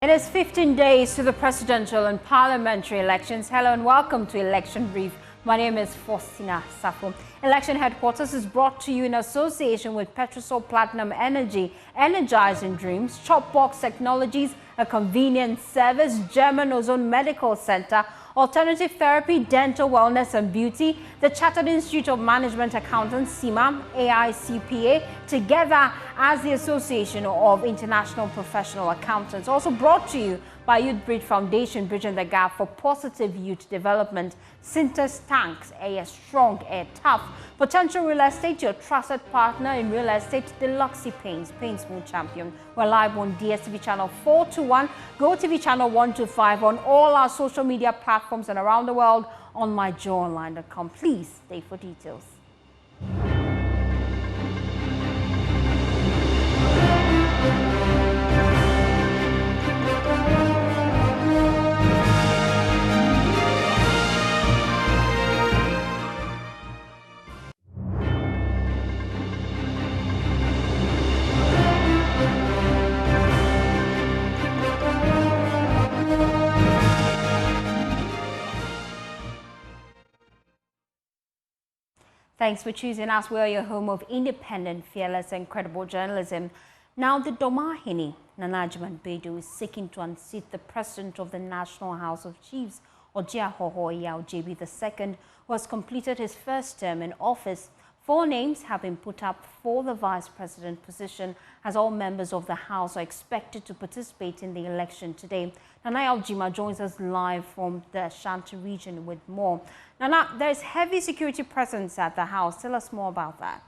It is 15 days to the presidential and parliamentary elections. Hello and welcome to Election Brief. My name is Faustina Safo. Election Headquarters is brought to you in association with Petrosol Platinum Energy, Energizing Dreams, Chopbox Technologies, a convenient service, German Ozone Medical Center, Alternative Therapy, Dental Wellness and Beauty, the Chartered Institute of Management Accountants, CIMA, AICPA, together as the Association of International Professional Accountants. Also brought to you by Youth Bridge Foundation, Bridging the Gap for Positive Youth Development, Sinter's Tanks, Air Strong, Air Tough, Potential Real Estate, your trusted partner in real estate, Deluxe Paints, Paints Moon Champion. We're live on DSTV channel 421, GoTV channel 125, on all our social media platforms and around the world on myjoyonline.com. Please stay for details. Thanks for choosing us. We are your home of independent, fearless, and credible journalism. Now, the Domahini, Nana Ajman Bedu, is seeking to unseat the President of the National House of Chiefs, Ojiahoho Yao JB II, who has completed his first term in office. 4 names have been put up for the Vice President position, as all members of the House are expected to participate in the election today. Nana Aljima joins us live from the Ashanti region with more. Nana, there is heavy security presence at the House. Tell us more about that.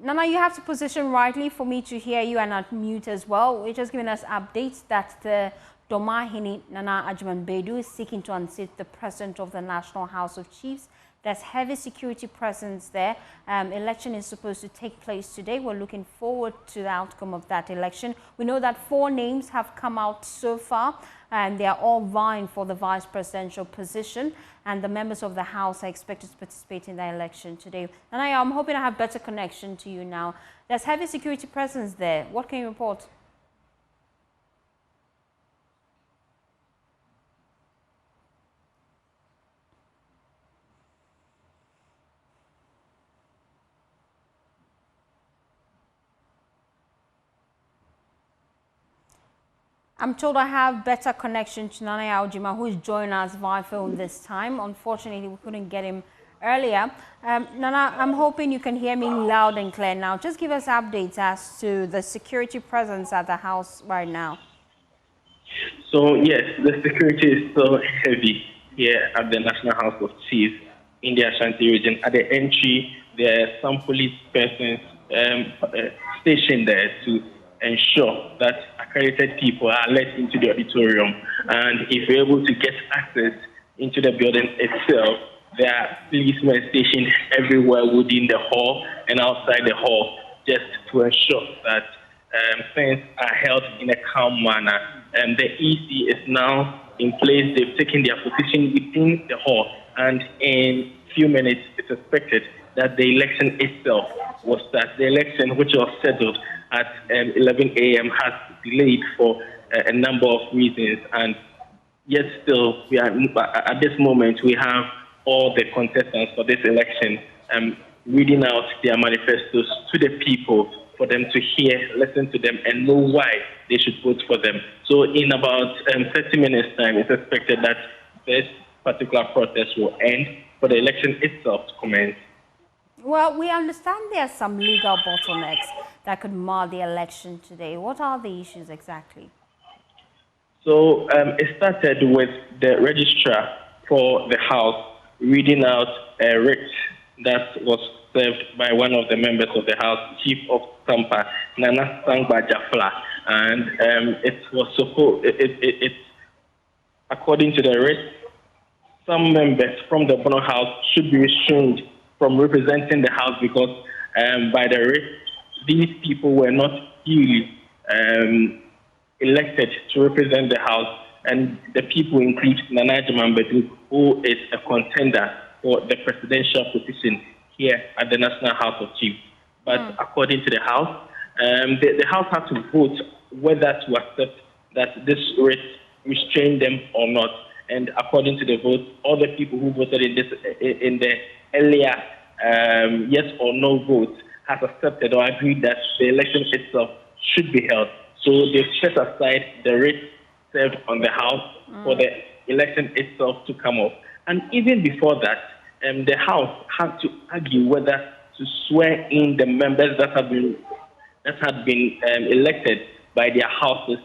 Nana, you have to position rightly for me to hear you and unmute as well. We're just giving us updates that the Domahini Nana Ajman Bedu is seeking to unseat the President of the National House of Chiefs. There's heavy security presence there. Election is supposed to take place today. We're looking forward to the outcome of that election. We know that 4 names have come out so far, and they are all vying for the vice presidential position. And the members of the House are expected to participate in the election today. And I'm hoping I have better connection to you now. There's heavy security presence there. What can you report? I'm told I have better connection to Nana Aljima, who is joining us via phone this time. Unfortunately, we couldn't get him earlier. Nana, I'm hoping you can hear me loud and clear now. Just give us updates as to the security presence at the House right now. So, yes, the security is so heavy here at the National House of Chiefs in the Ashanti region. At the entry, there are some police persons stationed there to ensure that accredited people are let into the auditorium, and if you're able to get access into the building itself, there are policemen stationed everywhere within the hall and outside the hall, just to ensure that things are held in a calm manner. And the EC is now in place. They've taken their position within the hall, and in a few minutes it's expected that the election itself will start. The election, which was scheduled at 11 a.m., has delayed for a number of reasons, and yet still, we are at this moment, we have all the contestants for this election reading out their manifestos to the people for them to hear, listen to them, and know why they should vote for them. So in about 30 minutes' time, it's expected that this particular protest will end for the election itself to commence. Well, we understand there are some legal bottlenecks that could mar the election today. What are the issues exactly? So it started with the registrar for the House reading out a writ that was served by one of the members of the House, Chief of Tampa, Nana Sangba Jafla. And it was supposed, according to the writ, some members from the Bono House should be restrained from representing the House because by the writ, these people were not duly elected to represent the House, and the people include Nana Ajman Bedu, who is a contender for the presidential position here at the National House of Chiefs. But according to the House, the House had to vote whether to accept that this writ restrained them or not. And according to the vote, all the people who voted in the earlier yes or no vote has accepted or agreed that the election itself should be held. So they've set aside the writ served on the House for the election itself to come off. And even before that, the House had to argue whether to swear in the members that had been elected by their houses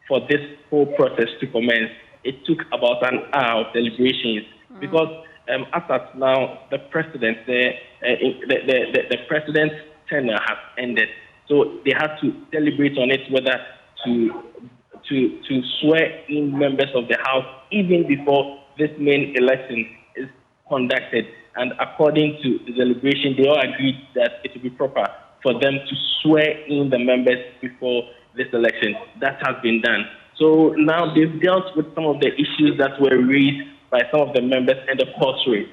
for this whole process to commence. It took about an hour of deliberations because as at now the president, the president's tenure has ended. So they had to deliberate on it whether to swear in members of the House even before this main election is conducted. And according to the deliberation, they all agreed that it would be proper for them to swear in the members before this election. That has been done. So now they've dealt with some of the issues that were raised by some of the members and the course rate.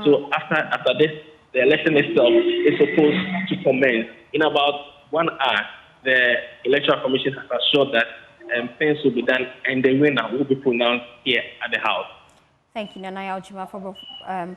So after this, the election itself is supposed to commence. In about 1 hour, the Electoral Commission has assured that things will be done and the winner will be pronounced here at the House. Thank you, Nana Yaujima, for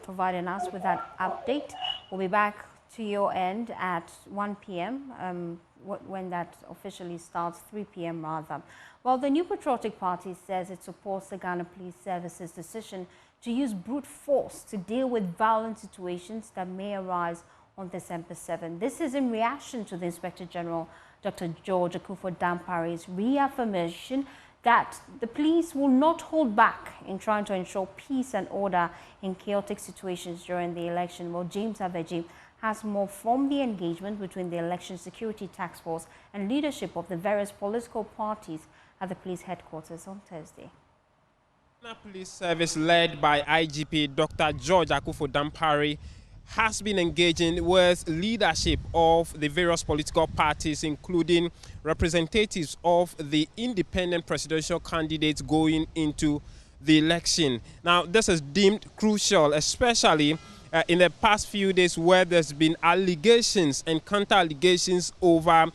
providing us with that update. We'll be back to your end at 1 p.m. When that officially starts, 3 p.m. rather. Well, the New Patriotic Party says it supports the Ghana Police Service's decision to use brute force to deal with violent situations that may arise on December 7. This is in reaction to the Inspector General, Dr. George Akufo-Dampare's reaffirmation that the police will not hold back in trying to ensure peace and order in chaotic situations during the election. Well, James Aveji has more from the engagement between the Election Security Task Force and leadership of the various political parties at the police headquarters on Thursday. The police service led by IGP Dr. George Akufo-Dampare has been engaging with leadership of the various political parties, including representatives of the independent presidential candidates going into the election. Now, this is deemed crucial, especially in the past few days where there's been allegations and counter-allegations over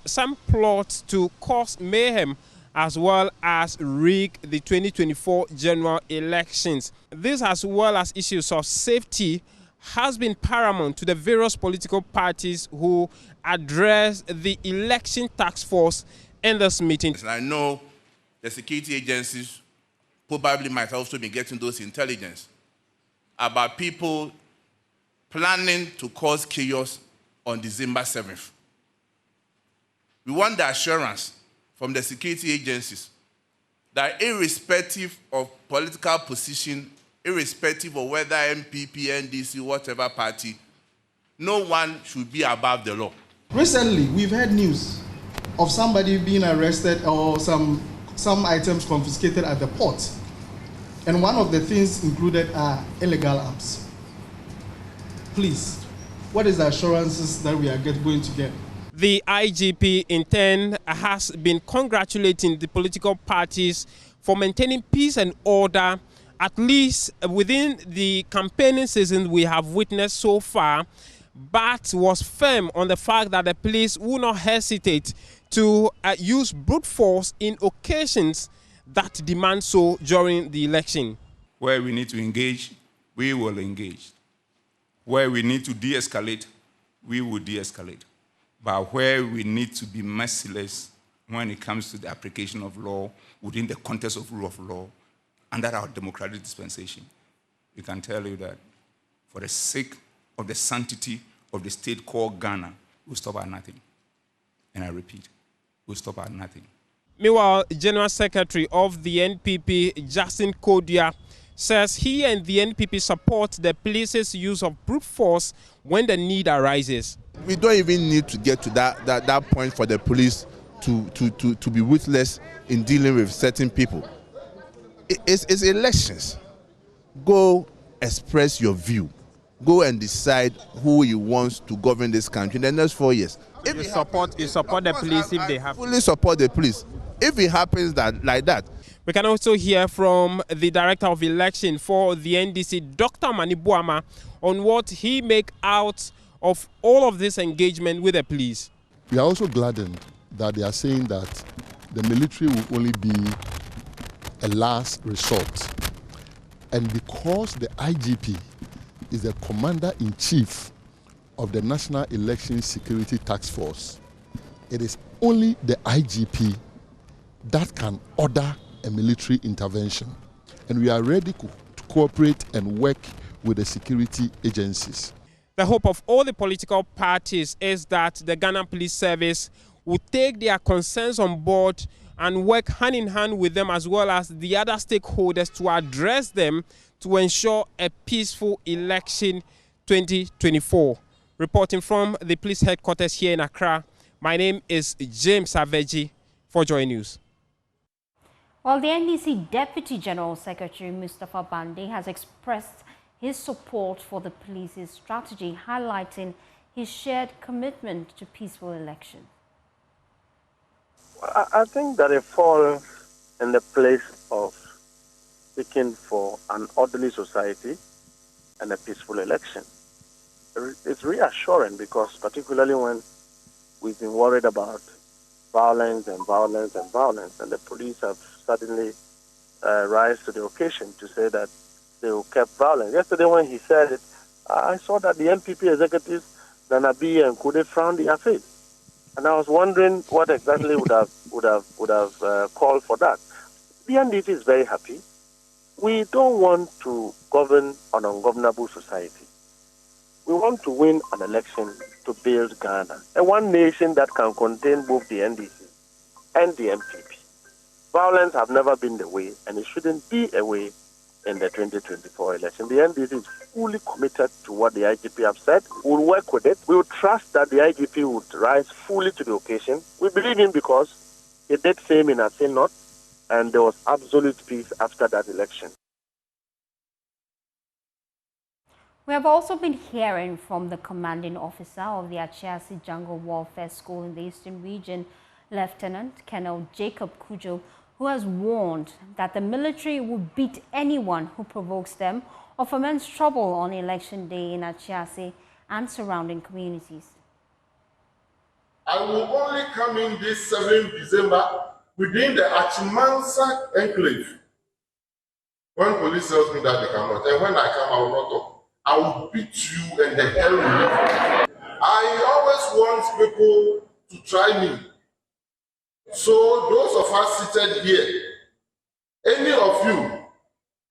some plots to cause mayhem as well as rig the 2024 general elections. This, as well as issues of safety, has been paramount to the various political parties who address the election task force in this meeting. I know the security agencies probably might also be getting those intelligence about people planning to cause chaos on December 7th. We want the assurance from the security agencies that irrespective of political position, irrespective of whether MPP, NDC, whatever party, no one should be above the law. Recently, we've heard news of somebody being arrested or some items confiscated at the port. And one of the things included are illegal arms. Please, what is the assurances that we are going to get? The IGP in turn has been congratulating the political parties for maintaining peace and order, at least within the campaigning season we have witnessed so far, but was firm on the fact that the police will not hesitate to use brute force in occasions that demand so during the election. Where we need to engage, we will engage. Where we need to de-escalate, we will de-escalate. But where we need to be merciless when it comes to the application of law within the context of rule of law under our democratic dispensation, we can tell you that for the sake of the sanctity of the state called Ghana, we'll stop at nothing. And I repeat, we'll stop at nothing. Meanwhile, General Secretary of the NPP, Justin Kodia, says he and the NPP support the police's use of brute force when the need arises. We don't even need to get to that point for the police to be ruthless in dealing with certain people. It's elections. Go express your view. Go and decide who you want to govern this country in the next 4 years. If you support the police if they have. Fully support the police. If it happens like that. We can also hear from the Director of Election for the NDC, Dr. Mani Buama, on what he make out of all of this engagement with the police. We are also gladdened that they are saying that the military will only be a last resort. And because the IGP is the commander-in-chief of the National Election Security Task Force, it is only the IGP that can order a military intervention. And we are ready to cooperate and work with the security agencies. The hope of all the political parties is that the Ghana Police Service will take their concerns on board and work hand in hand with them as well as the other stakeholders to address them to ensure a peaceful election 2024. Reporting from the police headquarters here in Accra, my name is James Aveji for Joy News. Well, the NDC Deputy General Secretary Mustapha Gbande has expressed his support for the police's strategy, highlighting his shared commitment to peaceful elections. I think that it falls in the place of seeking for an orderly society and a peaceful election. It's reassuring because particularly when we've been worried about violence and violence and violence, and the police have suddenly rise to the occasion to say that they will keep violence. Yesterday when he said it, I saw that the MPP executives, Nanabi and Kude, frowned their face. And I was wondering what exactly would have called for that. The NDC is very happy. We don't want to govern an ungovernable society. We want to win an election to build Ghana, a one nation that can contain both the NDC and the MPP. Violence have never been the way, and it shouldn't be a way in the 2024 election. The NDC is fully committed to what the IGP have said. We'll work with it. We'll trust that the IGP would rise fully to the occasion. We believe him because he did same in Asin North, and there was absolute peace after that election. We have also been hearing from the commanding officer of the Achiasi Jungle Warfare School in the Eastern Region, Lieutenant Colonel Jacob Kujo, who has warned that the military will beat anyone who provokes them or foments trouble on election day in Achiasi and surrounding communities. I will only come in this 7th December within the Achimansa enclave. When police tells me that they cannot, and when I come, I will not talk. I will beat you and the hell will you. I always want people to try me. So those of us seated here, any of you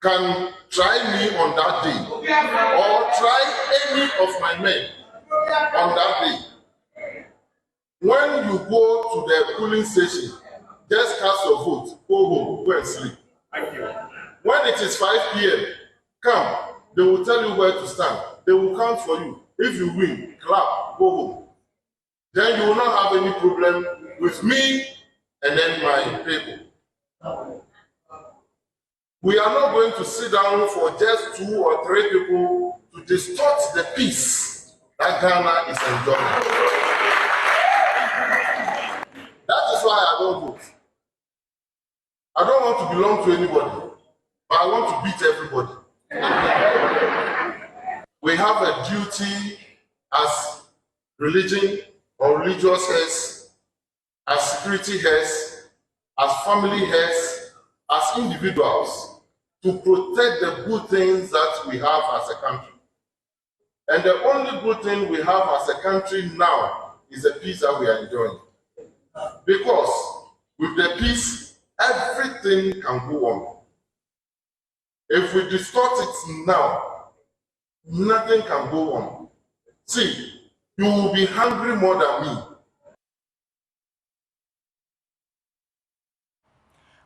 can try me on that day or try any of my men on that day. When you go to the polling station, just cast your vote, go home, go and sleep. Thank you. When it is 5 p.m., come. They will tell you where to stand. They will count for you. If you win, clap, go home. Then you will not have any problem with me and then my people. We are not going to sit down for just 2 or 3 people to distort the peace that Ghana is enjoying. That is why I don't vote. I don't want to belong to anybody, but I want to beat everybody. We have a duty as religion or religious heads, as security heads, as family heads, as individuals, to protect the good things that we have as a country. And the only good thing we have as a country now is the peace that we are enjoying. Because with the peace, everything can go on. If we distort it now, nothing can go on. See, you will be hungry more than me.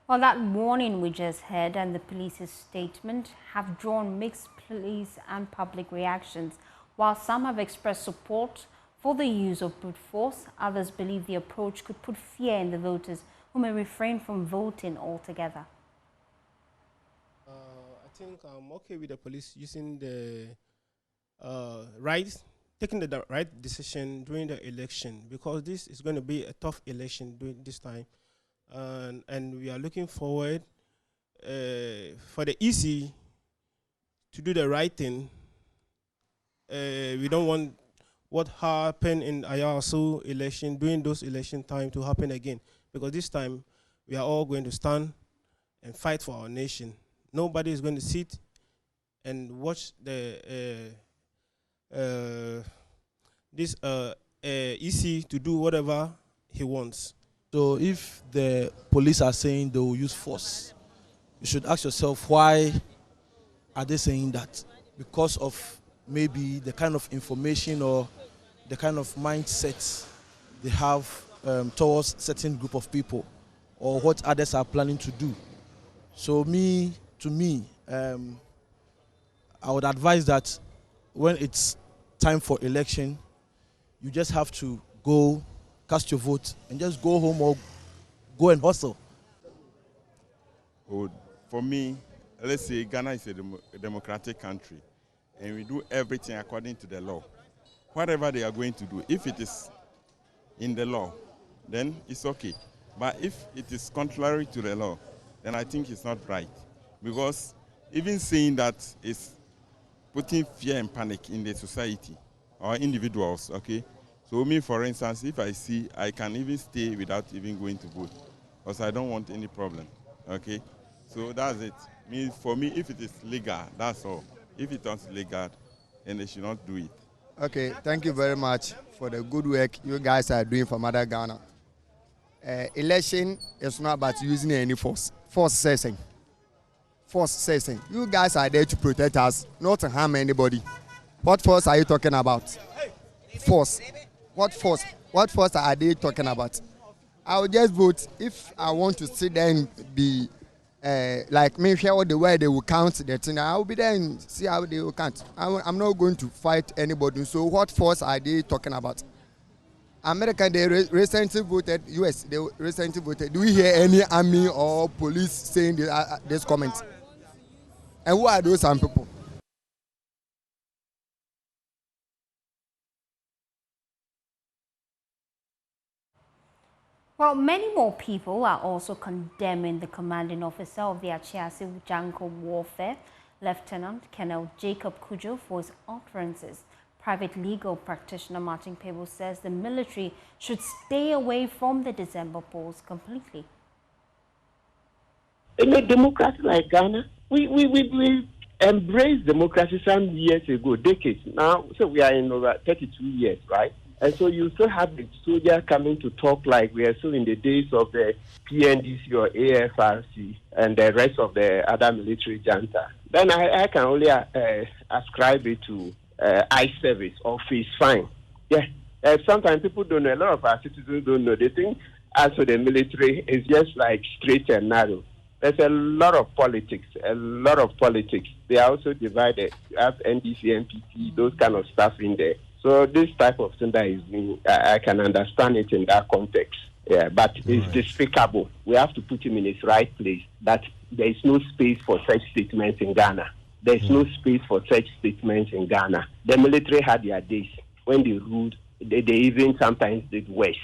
Well, that warning we just heard and the police's statement have drawn mixed police and public reactions. While some have expressed support for the use of brute force, others believe the approach could put fear in the voters who may refrain from voting altogether. I think I'm okay with the police using the taking the right decision during the election, because this is going to be a tough election during this time, and we are looking forward for the EC to do the right thing we don't want what happened in Ayasu election, during those election time, to happen again. Because this time, we are all going to stand and fight for our nation. Nobody is going to sit and watch the EC to do whatever he wants. So if the police are saying they will use force, you should ask yourself, why are they saying that? Because of maybe the kind of information or the kind of mindset they have towards certain group of people, or what others are planning to do. So to me, I would advise that when it's time for election, you just have to go cast your vote and just go home or go and hustle. For me, let's say Ghana is a democratic country and we do everything according to the law. Whatever they are going to do, if it is in the law, then it's okay. But if it is contrary to the law, then I think it's not right. Because even saying that is putting fear and panic in the society or individuals, okay? So me, for instance, if I see, I can even stay without even going to vote because I don't want any problem, okay? So that's it. For me, if it is legal, that's all. If it's not legal, then they should not do it. Okay, thank you very much for the good work you guys are doing for Mother Ghana. Election is not about using any force. Force cessing. You guys are there to protect us, not to harm anybody. What force are you talking about? Force. What force? What force are they talking about? I will just vote if I want to sit there and be like me here the way they will count the thing. I will be there and see how they will count. I'm not going to fight anybody. So what force are they talking about? America, they recently voted. US, they recently voted. Do we hear any army or police saying this comment? And who are those some people? Well, many more people are also condemning the commanding officer of the Achiasi Janko warfare, Lieutenant Colonel Jacob Kujo, for his utterances. Private legal practitioner Martin Pebo says the military should stay away from the December polls completely. In a democracy like Ghana, we embraced democracy some years ago, decades. Now, so we are in over 32 years, right? And so you still have the soldier coming to talk like we are still in the days of the PNDC or AFRC and the rest of the other military junta. Then I can only ascribe it to eye service or face fine. Yeah. Sometimes people don't know, a lot of our citizens don't know. They think as for the military, it's just like straight and narrow. There's a lot of politics, They are also divided. You have NDC, NPT, those kind of stuff in there. So this type of thing that is being, I can understand it in that context. Yeah, but it's despicable. We have to put him in his right place. That there is no space for such statements in Ghana. There is no space for such statements in Ghana. The military had their days when they ruled. They even sometimes did worse.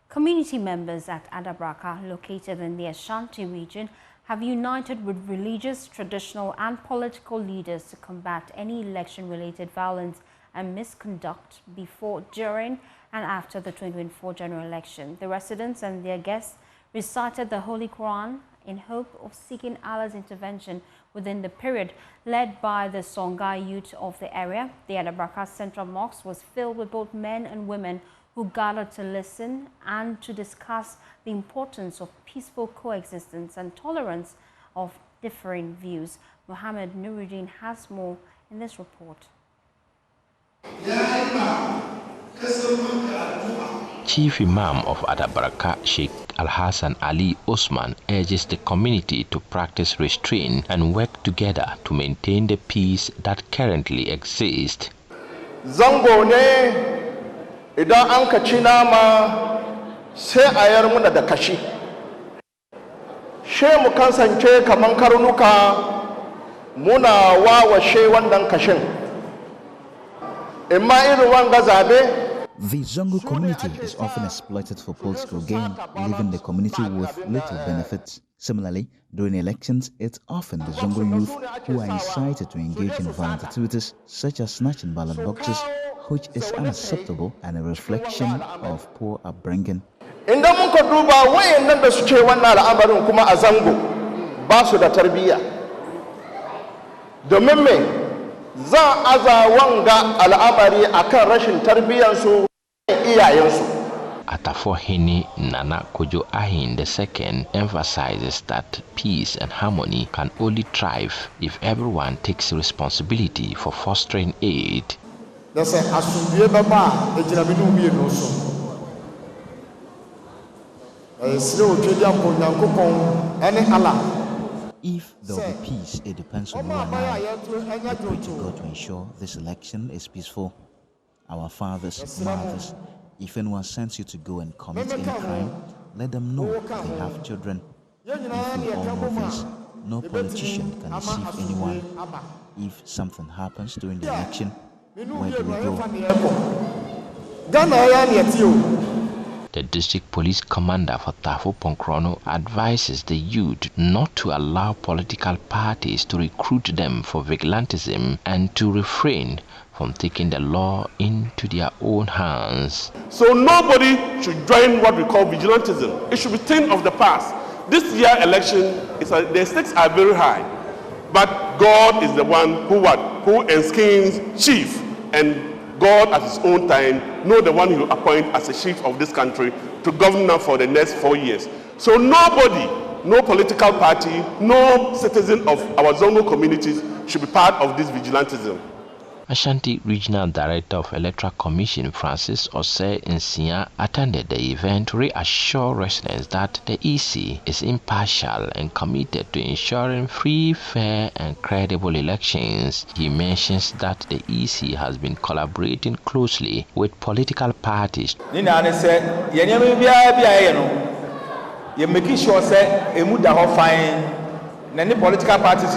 Community members at Adabraka, located in the Ashanti region, have united with religious, traditional and political leaders to combat any election-related violence and misconduct before, during and after the 2024 general election. The residents and their guests recited the Holy Quran in hope of seeking Allah's intervention within the period. Led by the Songhai youth of the area, the Adabraka Central Mosque was filled with both men and women who gathered to listen and to discuss the importance of peaceful coexistence and tolerance of differing views. Mohammed Nuruddin has more in this report. Chief Imam of Adabraka, Sheikh Al-Hassan Ali Osman, urges the community to practice restraint and work together to maintain the peace that currently exists. Idan an ka ci nama sai a yar muna da kashi. She mu kasance kaman karnuka muna wawashe wannan kashin. Imma irin wanga zabe The Zongo community is often exploited for political gain, leaving the community with little benefits. Similarly, during elections, it's often the Zongo youth who are incited to engage in violent activities such as snatching ballot boxes, which is unacceptable and a reflection of poor upbringing. Idan muka duba wayannan da suke wannan al'amarin kuma a Zango ba su da tarbiyya. Domin me za aza wanga al'amari akan rashin tarbiyyarsu iyayensu. Atafohene Nana Kojo Ahin II emphasizes that peace and harmony can only thrive if everyone takes responsibility for fostering it. If there will be peace, it depends on you and I. We pray to God to ensure this election is peaceful. Our fathers, mothers, if anyone sends you to go and commit any crime, let them know they have children. If we all know this, no politician can deceive anyone. If something happens during the election, where do we go? The district police commander for Tafo Ponkrono advises the youth not to allow political parties to recruit them for vigilantism and to refrain from taking the law into their own hands. So nobody should join what we call vigilantism. It should be thing of the past. This year election, the stakes are very high, but God is the one who enskins chief, and God at his own time know the one he will appoint as a chief of this country to govern now for the next 4 years. So nobody, no political party, no citizen of our Zongo communities should be part of this vigilantism. Ashanti Regional Director of Electoral Commission Francis Osei Nsia attended the event to reassure residents that the EC is impartial and committed to ensuring free, fair and credible elections. He mentions that the EC has been collaborating closely with political parties. You're making sure that political parties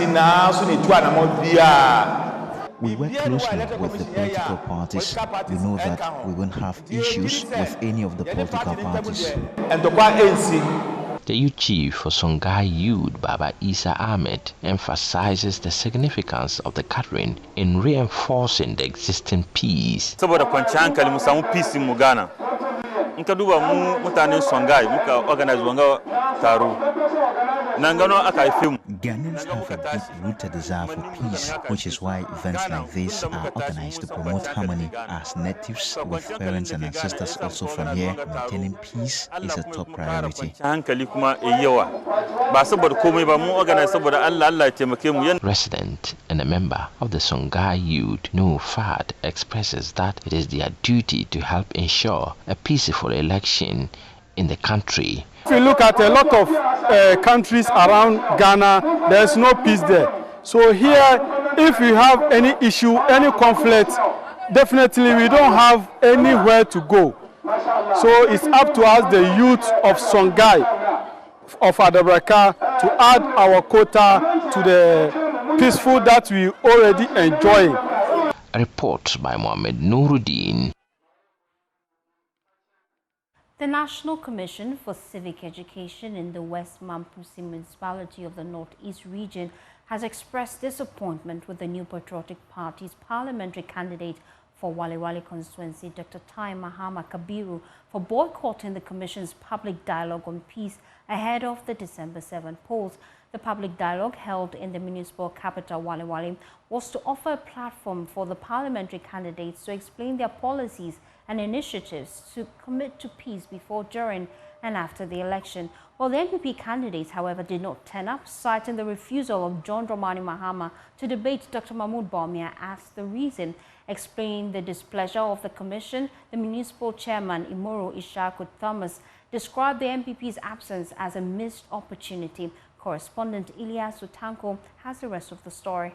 we work closely with the political parties. We know that we won't have issues with any of the political parties. The youth chief for Songhai Youth, Baba Isa Ahmed, emphasizes the significance of the gathering in reinforcing the existing peace. Ghanaians have a deep-rooted desire for peace, which is why events like this are organized to promote harmony. As natives with parents and ancestors also from here, maintaining peace is a top priority. Resident and a member of the Songhai Youth, Nu Fad, expresses that it is their duty to help ensure a peaceful election in the country. If you look at a lot of countries around Ghana, there's no peace there. So here, if we have any issue, any conflict, definitely we don't have anywhere to go. So it's up to us, the youth of Songhai, of Adabraka, to add our quota to the peaceful that we already enjoy. A report by Mohammed Nuruddin. The National Commission for Civic Education in the West Mampusi municipality of the Northeast region has expressed disappointment with the New Patriotic Party's parliamentary candidate for Wale Wale constituency, Dr. Tai Mahama Kabiru, for boycotting the Commission's public dialogue on peace ahead of the December 7 polls. The public dialogue held in the municipal capital, Wale Wale, was to offer a platform for the parliamentary candidates to explain their policies and initiatives to commit to peace before, during and after the election. Well, the NPP candidates, however, did not turn up, citing the refusal of John Dramani Mahama to debate Dr. Mahmoud Bawumia as the reason. Explaining the displeasure of the commission, the municipal chairman, Imoro Ishaku Thomas, described the NPP's absence as a missed opportunity. Correspondent Ilyas Utanko has the rest of the story.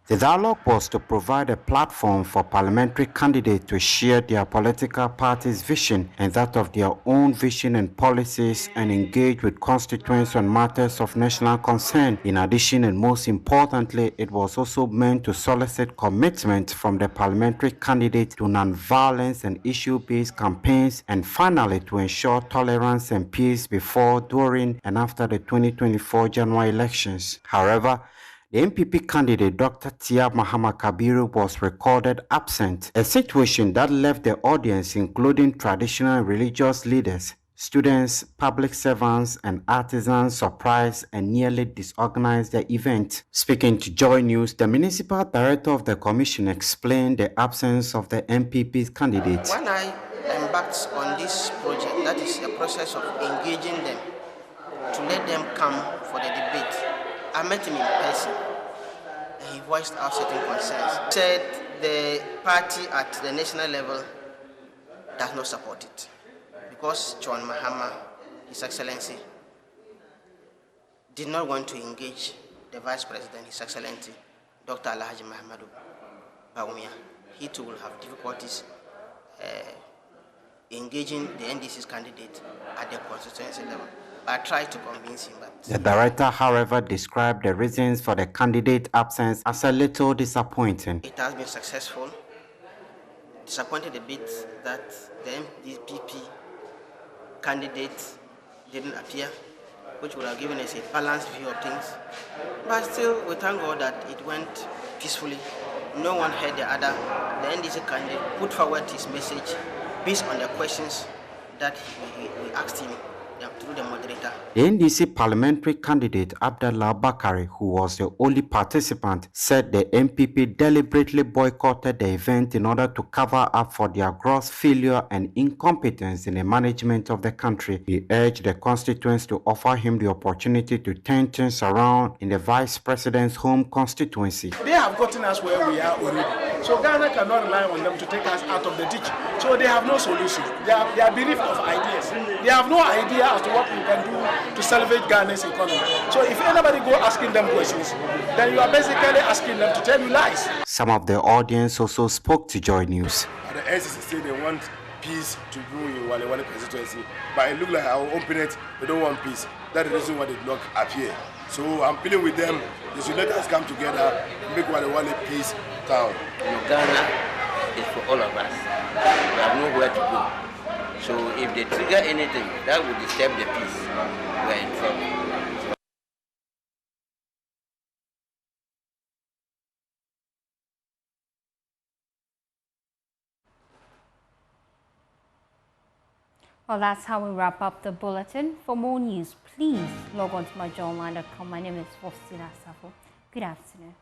The dialogue was to provide a platform for parliamentary candidates to share their political party's vision and that of their own vision and policies and engage with constituents on matters of national concern. In addition, and most importantly, it was also meant to solicit commitment from the parliamentary candidates to non-violence and issue-based campaigns, and finally to ensure tolerance and peace before, during, and after the 2024 general elections. However, the MPP candidate Dr. Tia Mahama Kabiru was recorded absent, a situation that left the audience, including traditional and religious leaders, students, public servants, and artisans, surprised and nearly disorganized the event. Speaking to Joy News, the municipal director of the commission explained the absence of the MPP candidate. When I embarked on this project, that is a process of engaging them to let them come for the debate, I met him in person, and he voiced out certain concerns. He said the party at the national level does not support it because John Mahama, His Excellency, did not want to engage the Vice President, His Excellency, Dr. Alhaji Mahamadou Bawumia. He too will have difficulties engaging the NDC's candidate at the constituency level. I tried to convince him. But the director, however, described the reasons for the candidate absence as a little disappointing. It has been successful. Disappointed a bit that the MPP candidate didn't appear, which would have given us a balanced view of things. But still, we thank God that it went peacefully. No one heard the other. The NDC candidate put forward his message based on the questions that we asked him through the moderator. The NDC parliamentary candidate Abdallah Bakari, who was the only participant, said the MPP deliberately boycotted the event in order to cover up for their gross failure and incompetence in the management of the country. He urged the constituents to offer him the opportunity to turn things around in the vice president's home constituency. They have gotten us where we are already. So Ghana cannot rely on them to take us out of the ditch. So they have no solution. They are bereft of ideas. They have no idea as to what we can do to salvage Ghana's economy. So if anybody go asking them questions, then you are basically asking them to tell you lies. Some of the audience also spoke to Joy News. The NDC say they want peace to rule in Wale constituency, but it looks like our opponents, they don't want peace. That's the reason why they block appear. So I'm pleading with them, they should let us come together and make Wale peace town. Ghana is for all of us. We have nowhere to go. So if they trigger anything that would disturb the peace, we are in trouble. Well, that's how we wrap up the bulletin. For more news, please log on to myjoyonline.com. My name is Faustina Safo. Good afternoon.